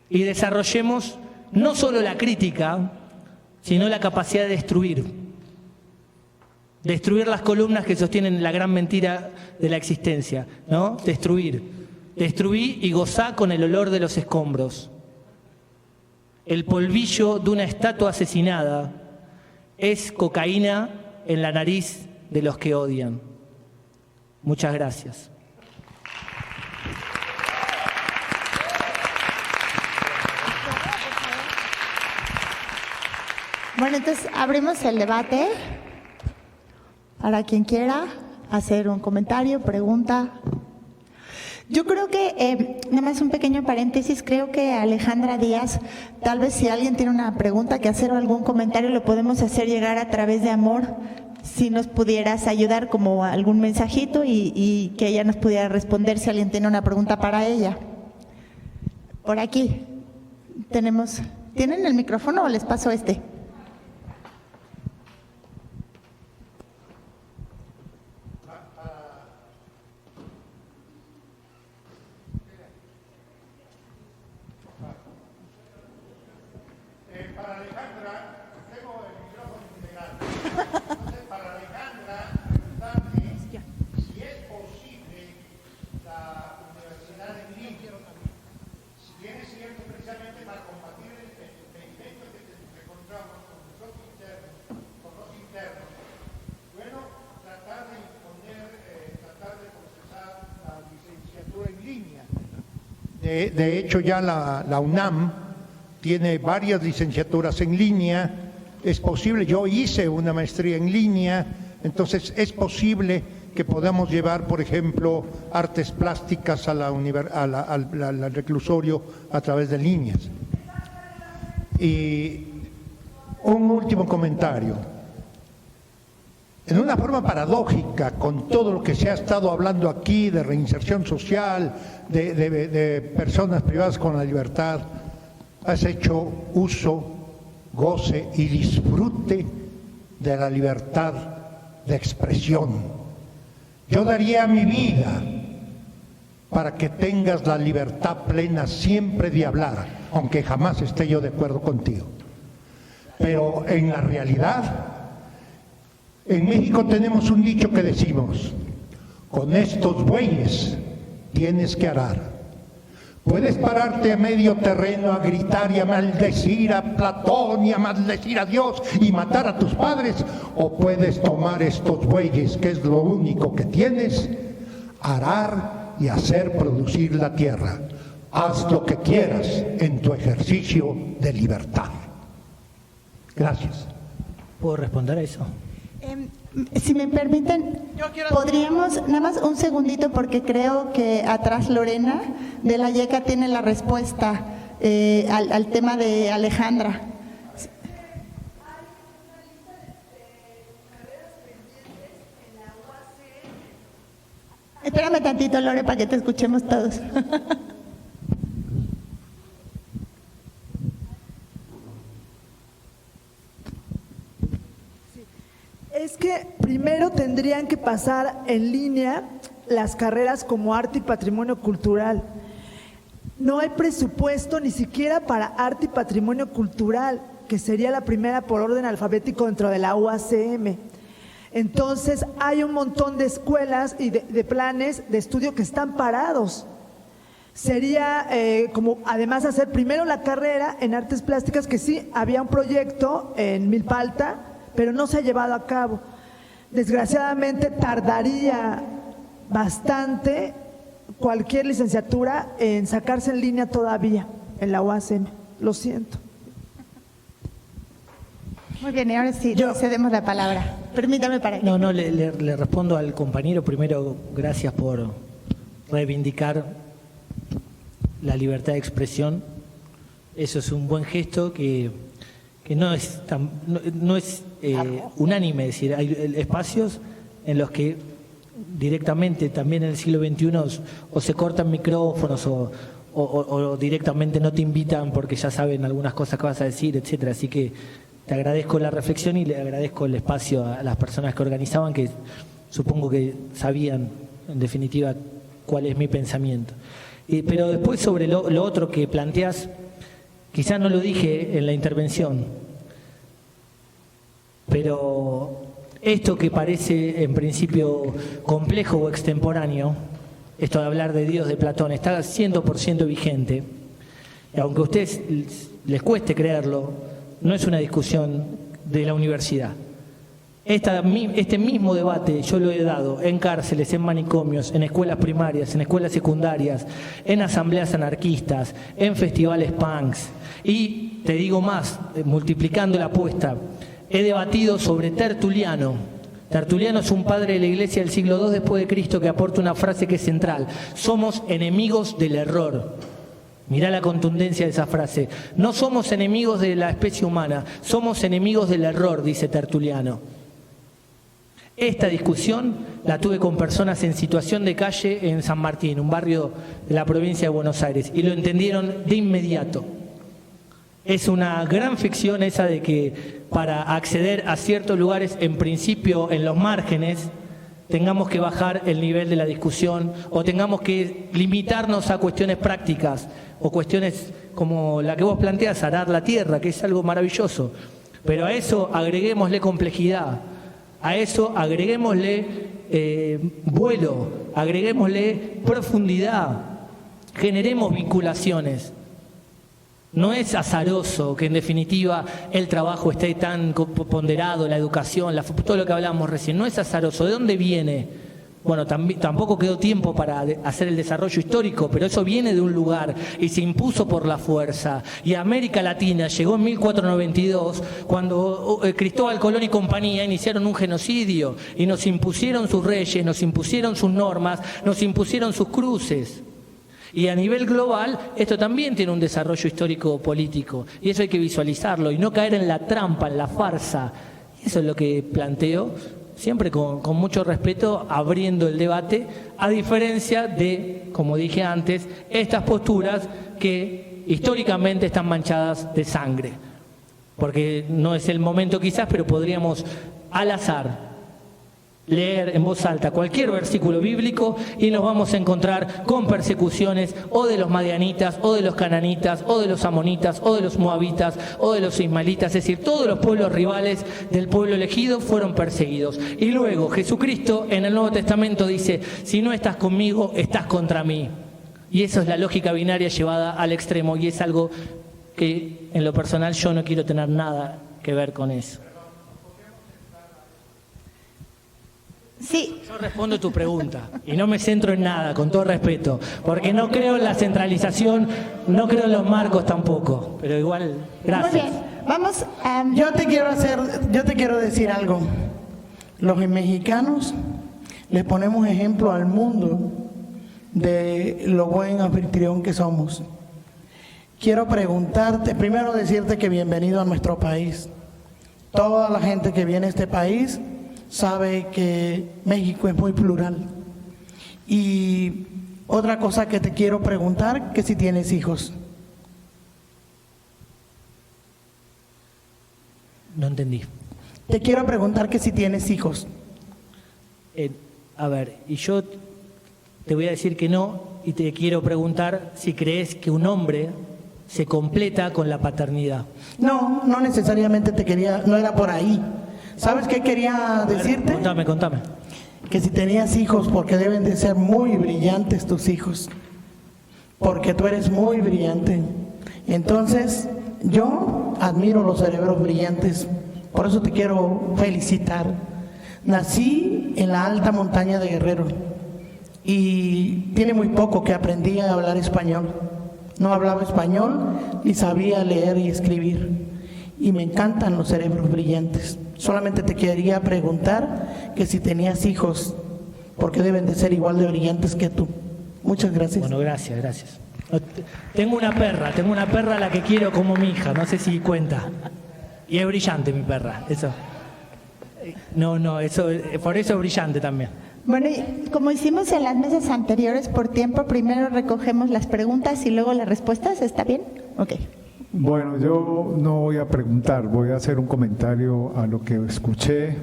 Y desarrollemos no solo la crítica, sino la capacidad de destruir. Destruir las columnas que sostienen la gran mentira de la existencia, ¿no? Destruí y gozá con el olor de los escombros. El polvillo de una estatua asesinada es cocaína en la nariz de los que odian. Muchas gracias. Bueno, entonces abrimos el debate para quien quiera hacer un comentario, pregunta. Yo creo que, nada más un pequeño paréntesis, creo que Alejandra Díaz, tal vez si alguien tiene una pregunta que hacer o algún comentario, lo podemos hacer llegar a través de Amor, si nos pudieras ayudar como algún mensajito y que ella nos pudiera responder si alguien tiene una pregunta para ella. Por aquí tenemos, ¿tienen el micrófono o les paso este? De hecho, ya la UNAM tiene varias licenciaturas en línea. Es posible, yo hice una maestría en línea, entonces es posible que podamos llevar, por ejemplo, artes plásticas al reclusorio a través de líneas. Y un último comentario. En una forma paradójica, con todo lo que se ha estado hablando aquí de reinserción social, de personas privadas con la libertad, has hecho uso, goce y disfrute de la libertad de expresión. Yo daría mi vida para que tengas la libertad plena siempre de hablar, aunque jamás esté yo de acuerdo contigo. Pero en la realidad, en México tenemos un dicho que decimos: con estos bueyes tienes que arar. Puedes pararte a medio terreno a gritar y a maldecir a Platón y a maldecir a Dios y matar a tus padres, o puedes tomar estos bueyes, que es lo único que tienes, arar y hacer producir la tierra. Haz lo que quieras en tu ejercicio de libertad. Gracias. ¿Puedo responder a eso? Si me permiten, podríamos, nada más un segundito, porque creo que atrás Lorena de la YECA tiene la respuesta al tema de Alejandra. Espérame tantito, Lore, para que te escuchemos todos. Es que primero tendrían que pasar en línea las carreras como arte y patrimonio cultural. No hay presupuesto ni siquiera para arte y patrimonio cultural, que sería la primera por orden alfabético dentro de la UACM. Entonces hay un montón de escuelas y de planes de estudio que están parados. Sería como además hacer primero la carrera en artes plásticas, que sí, había un proyecto en Milpalta, pero no se ha llevado a cabo. Desgraciadamente tardaría bastante cualquier licenciatura en sacarse en línea todavía en la UACM. Lo siento. Muy bien, y ahora sí, cedemos la palabra. Permítame para que... No, le respondo al compañero. Primero, gracias por reivindicar la libertad de expresión. Eso es un buen gesto que no es unánime. Es decir, hay espacios en los que directamente también en el siglo XXI o se cortan micrófonos o directamente no te invitan porque ya saben algunas cosas que vas a decir, etcétera. Así que te agradezco la reflexión y le agradezco el espacio a las personas que organizaban, que supongo que sabían en definitiva cuál es mi pensamiento. Pero después sobre lo otro que planteás, quizás no lo dije en la intervención, pero esto que parece en principio complejo o extemporáneo, esto de hablar de Dios de Platón, está 100% vigente. Y aunque a ustedes les cueste creerlo, no es una discusión de la universidad. Este mismo debate yo lo he dado en cárceles, en manicomios, en escuelas primarias, en escuelas secundarias, en asambleas anarquistas, en festivales punks. Y te digo más, multiplicando la apuesta, he debatido sobre Tertuliano. Tertuliano es un padre de la Iglesia del siglo II después de Cristo que aporta una frase que es central: somos enemigos del error. Mirá la contundencia de esa frase. No somos enemigos de la especie humana, somos enemigos del error, dice Tertuliano. Esta discusión la tuve con personas en situación de calle en San Martín, un barrio de la provincia de Buenos Aires, y lo entendieron de inmediato. Es una gran ficción esa de que para acceder a ciertos lugares, en principio en los márgenes, tengamos que bajar el nivel de la discusión o tengamos que limitarnos a cuestiones prácticas o cuestiones como la que vos planteás, arar la tierra, que es algo maravilloso. Pero a eso agreguémosle complejidad, a eso agreguémosle vuelo, agreguémosle profundidad, generemos vinculaciones. No es azaroso que en definitiva el trabajo esté tan ponderado, la educación, todo lo que hablábamos recién, no es azaroso. ¿De dónde viene? Bueno, tampoco quedó tiempo para hacer el desarrollo histórico, pero eso viene de un lugar y se impuso por la fuerza. Y a América Latina llegó en 1492, cuando Cristóbal Colón y compañía iniciaron un genocidio y nos impusieron sus reyes, nos impusieron sus normas, nos impusieron sus cruces. Y a nivel global, esto también tiene un desarrollo histórico-político. Y eso hay que visualizarlo y no caer en la trampa, en la farsa. Eso es lo que planteo, siempre con mucho respeto, abriendo el debate, a diferencia de, como dije antes, estas posturas que históricamente están manchadas de sangre. Porque no es el momento quizás, pero podríamos al azar leer en voz alta cualquier versículo bíblico y nos vamos a encontrar con persecuciones o de los madianitas, o de los cananitas, o de los amonitas, o de los moabitas, o de los ismaelitas. Es decir, todos los pueblos rivales del pueblo elegido fueron perseguidos. Y luego Jesucristo en el Nuevo Testamento dice: si no estás conmigo, estás contra mí. Y eso es la lógica binaria llevada al extremo, y es algo que en lo personal yo no quiero tener nada que ver con eso. Sí. Yo respondo tu pregunta y no me centro en nada, con todo respeto, porque no creo en la centralización, no creo en los marcos tampoco, pero igual, gracias. Muy bien, vamos a... Yo te quiero decir algo. Los mexicanos le ponemos ejemplo al mundo de lo buen anfitrión que somos. Quiero preguntarte, primero decirte que bienvenido a nuestro país. Toda la gente que viene a este país sabe que México es muy plural. Y otra cosa que te quiero preguntar, que si tienes hijos. No entendí. Te quiero preguntar que si tienes hijos. A ver, y yo te voy a decir que no, y te quiero preguntar si crees que un hombre se completa con la paternidad. No, no necesariamente no era por ahí. ¿Sabes qué quería decirte? Contame. Que si tenías hijos, porque deben de ser muy brillantes tus hijos. Porque tú eres muy brillante. Entonces, yo admiro los cerebros brillantes. Por eso te quiero felicitar. Nací en la alta montaña de Guerrero. Y tiene muy poco que aprendí a hablar español. No hablaba español y sabía leer y escribir. Y me encantan los cerebros brillantes. Solamente te quería preguntar que si tenías hijos, porque deben de ser igual de brillantes que tú. Muchas gracias. Bueno, gracias. Tengo una perra a la que quiero como mi hija, no sé si cuenta. Y es brillante mi perra, eso. No, eso, por eso es brillante también. Bueno, y como hicimos en las mesas anteriores por tiempo, primero recogemos las preguntas y luego las respuestas, ¿está bien? Ok. Bueno, yo no voy a preguntar, voy a hacer un comentario a lo que escuché.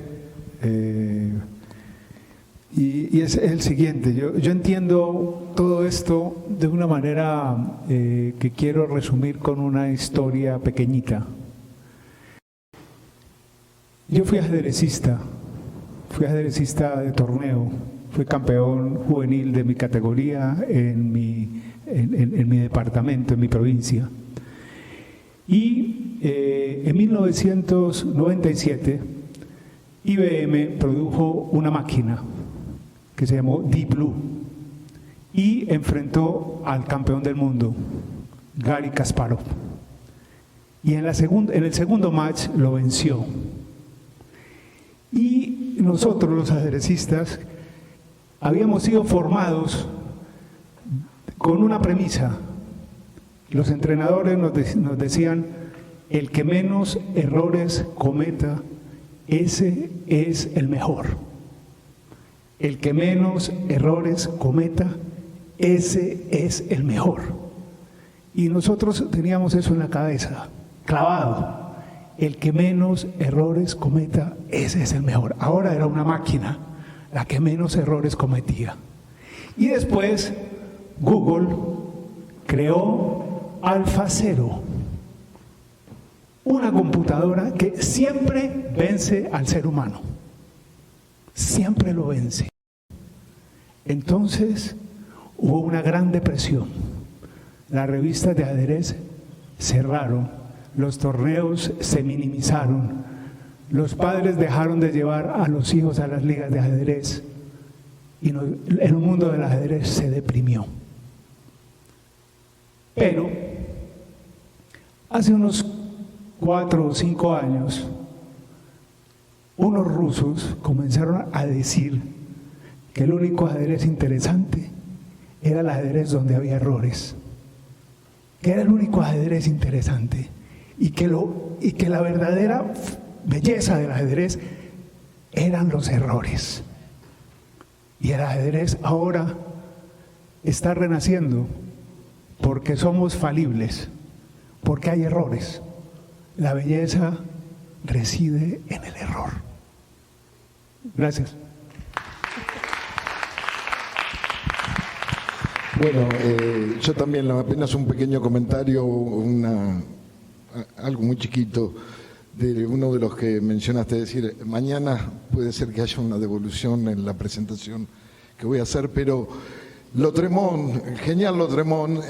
Y es el siguiente, yo entiendo todo esto de una manera que quiero resumir con una historia pequeñita. Yo fui ajedrecista de torneo, fui campeón juvenil de mi categoría en mi departamento, en mi provincia. Y en 1997 IBM produjo una máquina que se llamó Deep Blue y enfrentó al campeón del mundo, Garry Kasparov. Y en el segundo match lo venció. Y nosotros, los ajedrecistas, habíamos sido formados con una premisa. Los entrenadores nos decían, el que menos errores cometa, ese es el mejor. El que menos errores cometa, ese es el mejor. Y nosotros teníamos eso en la cabeza, clavado. El que menos errores cometa, ese es el mejor. Ahora era una máquina la que menos errores cometía. Y después Google creó AlphaZero, una computadora que siempre vence al ser humano. Siempre lo vence. Entonces hubo una gran depresión. Las revistas de ajedrez cerraron, los torneos se minimizaron, los padres dejaron de llevar a los hijos a las ligas de ajedrez y el mundo del ajedrez se deprimió. Pero hace unos 4 o 5 años, unos rusos comenzaron a decir que el único ajedrez interesante era el ajedrez donde había errores, que era el único ajedrez interesante y que la verdadera belleza del ajedrez eran los errores. Y el ajedrez ahora está renaciendo porque somos falibles, porque hay errores. La belleza reside en el error. Gracias. Bueno, yo también apenas un pequeño comentario, algo muy chiquito de uno de los que mencionaste, es decir, mañana puede ser que haya una devolución en la presentación que voy a hacer, pero Lautremont, el genial Lautremont,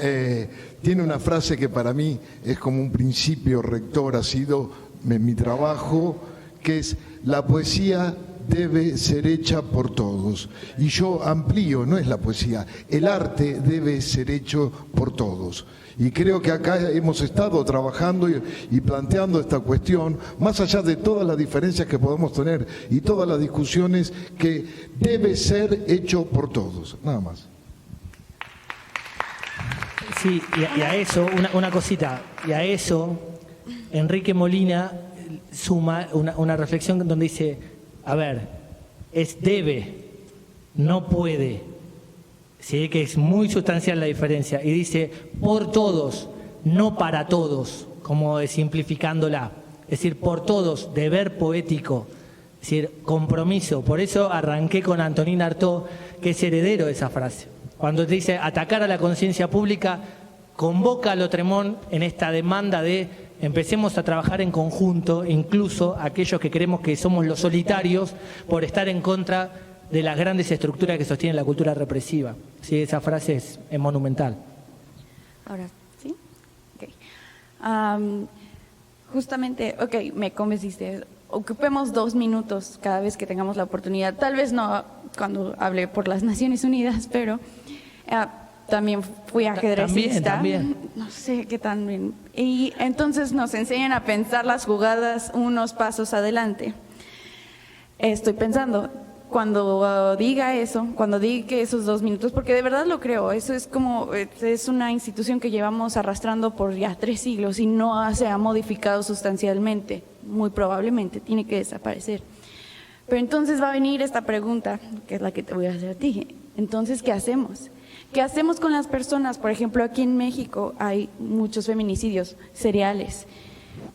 tiene una frase que para mí es como un principio rector, ha sido en mi trabajo, que es: la poesía debe ser hecha por todos. Y yo amplío, no es la poesía, el arte debe ser hecho por todos. Y creo que acá hemos estado trabajando y planteando esta cuestión, más allá de todas las diferencias que podemos tener y todas las discusiones, que debe ser hecho por todos, nada más. Sí, y a eso, una cosita, y a eso Enrique Molina suma una reflexión donde dice, a ver, es debe, no puede, ¿sí? Que es muy sustancial la diferencia, y dice por todos, no para todos, como simplificándola, es decir, por todos, deber poético, es decir, compromiso. Por eso arranqué con Antonin Artaud, que es heredero de esa frase. Cuando te dice atacar a la conciencia pública, convoca a Lautremont en esta demanda de empecemos a trabajar en conjunto, incluso aquellos que creemos que somos los solitarios, por estar en contra de las grandes estructuras que sostienen la cultura represiva. Sí, esa frase es monumental. Ahora, ¿sí? Ok. Justamente, me convenciste. Ocupemos 2 minutos cada vez que tengamos la oportunidad. Tal vez no cuando hable por las Naciones Unidas, pero también fui ajedrecista. También. No sé qué tan bien. Y entonces nos enseñan a pensar las jugadas unos pasos adelante. Estoy pensando, cuando diga eso, cuando diga esos 2 minutos, porque de verdad lo creo, eso es como, es una institución que llevamos arrastrando por ya 3 siglos y no se ha modificado sustancialmente, muy probablemente tiene que desaparecer. Pero entonces va a venir esta pregunta, que es la que te voy a hacer a ti. Entonces, ¿qué hacemos? ¿Qué hacemos con las personas? Por ejemplo, aquí en México hay muchos feminicidios seriales.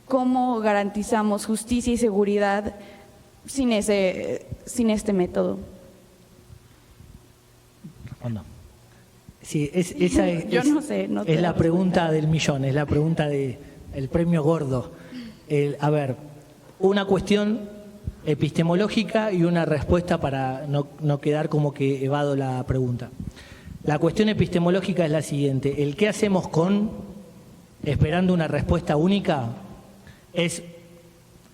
¿Cómo garantizamos justicia y seguridad sin este método? ¿Cuándo? Sí, esa es, Yo no sé, no te es la la pregunta del millón, es la pregunta del premio gordo. A ver, una cuestión epistemológica y una respuesta para no quedar como que evado la pregunta. La cuestión epistemológica es la siguiente: el qué hacemos con, esperando una respuesta única, es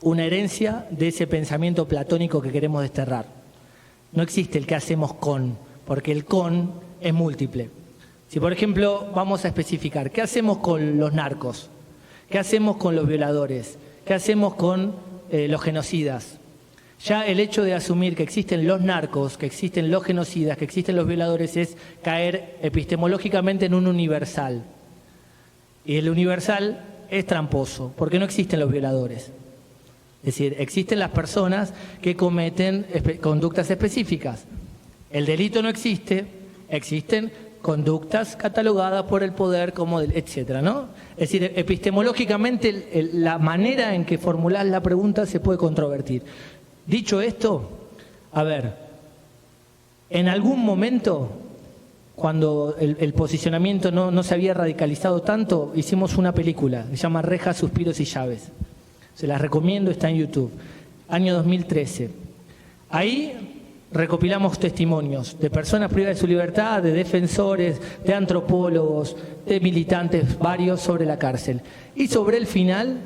una herencia de ese pensamiento platónico que queremos desterrar. No existe el qué hacemos con, porque el con es múltiple. Si, por ejemplo, vamos a especificar, ¿qué hacemos con los narcos? ¿Qué hacemos con los violadores? ¿Qué hacemos con los genocidas? Ya el hecho de asumir que existen los narcos, que existen los genocidas, que existen los violadores, es caer epistemológicamente en un universal. Y el universal es tramposo, porque no existen los violadores. Es decir, existen las personas que cometen conductas específicas. El delito no existe, existen conductas catalogadas por el poder como etcétera, ¿no? Es decir, epistemológicamente la manera en que formulás la pregunta se puede controvertir. Dicho esto, a ver, en algún momento, cuando el posicionamiento no se había radicalizado tanto, hicimos una película, se llama Rejas, Suspiros y Llaves. Se las recomiendo, está en YouTube. Año 2013. Ahí recopilamos testimonios de personas privadas de su libertad, de defensores, de antropólogos, de militantes varios sobre la cárcel. Y sobre el final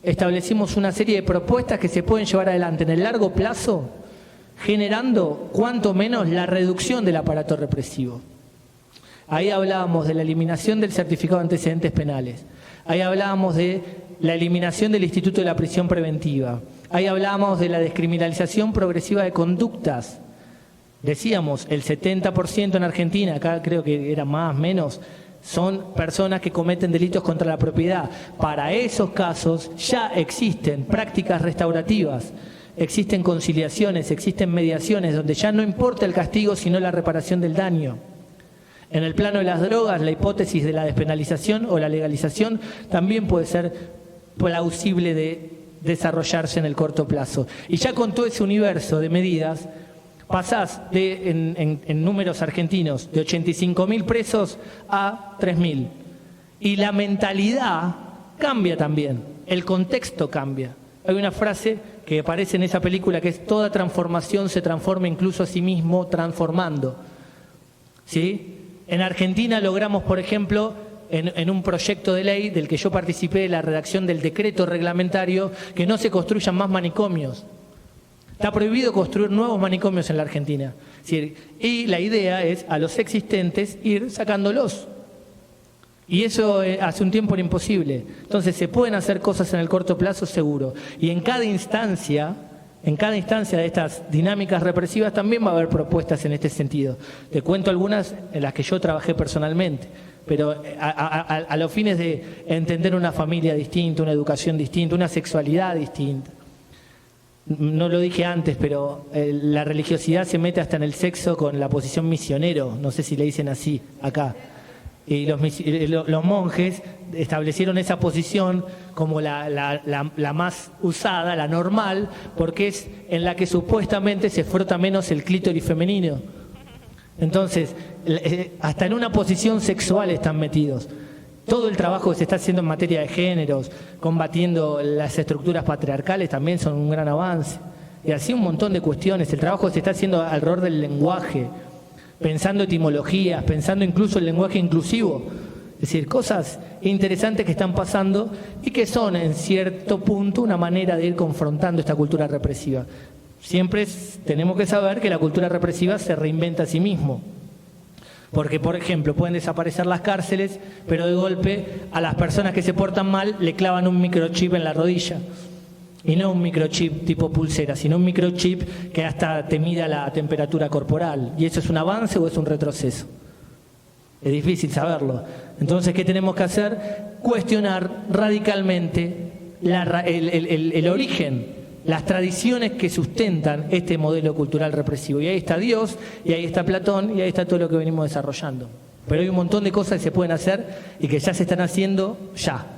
establecimos una serie de propuestas que se pueden llevar adelante en el largo plazo, generando cuanto menos la reducción del aparato represivo. Ahí hablábamos de la eliminación del certificado de antecedentes penales. Ahí hablábamos de la eliminación del Instituto de la Prisión Preventiva. Ahí hablábamos de la descriminalización progresiva de conductas. Decíamos, el 70% en Argentina, acá creo que era más, menos, son personas que cometen delitos contra la propiedad. Para esos casos ya existen prácticas restaurativas, existen conciliaciones, existen mediaciones, donde ya no importa el castigo, sino la reparación del daño. En el plano de las drogas, la hipótesis de la despenalización o la legalización también puede ser plausible de desarrollarse en el corto plazo. Y ya con todo ese universo de medidas, pasás en números argentinos de 85.000 presos a 3.000. Y la mentalidad cambia también, el contexto cambia. Hay una frase que aparece en esa película que es: toda transformación se transforma incluso a sí mismo transformando. ¿Sí? En Argentina logramos, por ejemplo, en un proyecto de ley del que yo participé de la redacción del decreto reglamentario, que no se construyan más manicomios. Está prohibido construir nuevos manicomios en la Argentina. Y la idea es a los existentes ir sacándolos. Y eso hace un tiempo era imposible. Entonces se pueden hacer cosas en el corto plazo, seguro. Y en cada instancia de estas dinámicas represivas también va a haber propuestas en este sentido. Te cuento algunas en las que yo trabajé personalmente, pero a los fines de entender una familia distinta, una educación distinta, una sexualidad distinta. No lo dije antes, pero la religiosidad se mete hasta en el sexo con la posición misionero, no sé si le dicen así acá. Y los monjes establecieron esa posición como la más usada, la normal, porque es en la que supuestamente se frota menos el clítoris femenino. Entonces, hasta en una posición sexual están metidos. Todo el trabajo que se está haciendo en materia de géneros, combatiendo las estructuras patriarcales, también son un gran avance. Y así un montón de cuestiones. El trabajo que se está haciendo alrededor del lenguaje, pensando etimologías, pensando incluso el lenguaje inclusivo. Es decir, cosas interesantes que están pasando y que son, en cierto punto, una manera de ir confrontando esta cultura represiva. Siempre tenemos que saber que la cultura represiva se reinventa a sí mismo. Porque, por ejemplo, pueden desaparecer las cárceles, pero de golpe a las personas que se portan mal le clavan un microchip en la rodilla. Y no un microchip tipo pulsera, sino un microchip que hasta te mida la temperatura corporal. ¿Y eso es un avance o es un retroceso? Es difícil saberlo. Entonces, ¿qué tenemos que hacer? Cuestionar radicalmente el origen las tradiciones que sustentan este modelo cultural represivo. Y ahí está Dios, y ahí está Platón, y ahí está todo lo que venimos desarrollando. Pero hay un montón de cosas que se pueden hacer y que ya se están haciendo ya.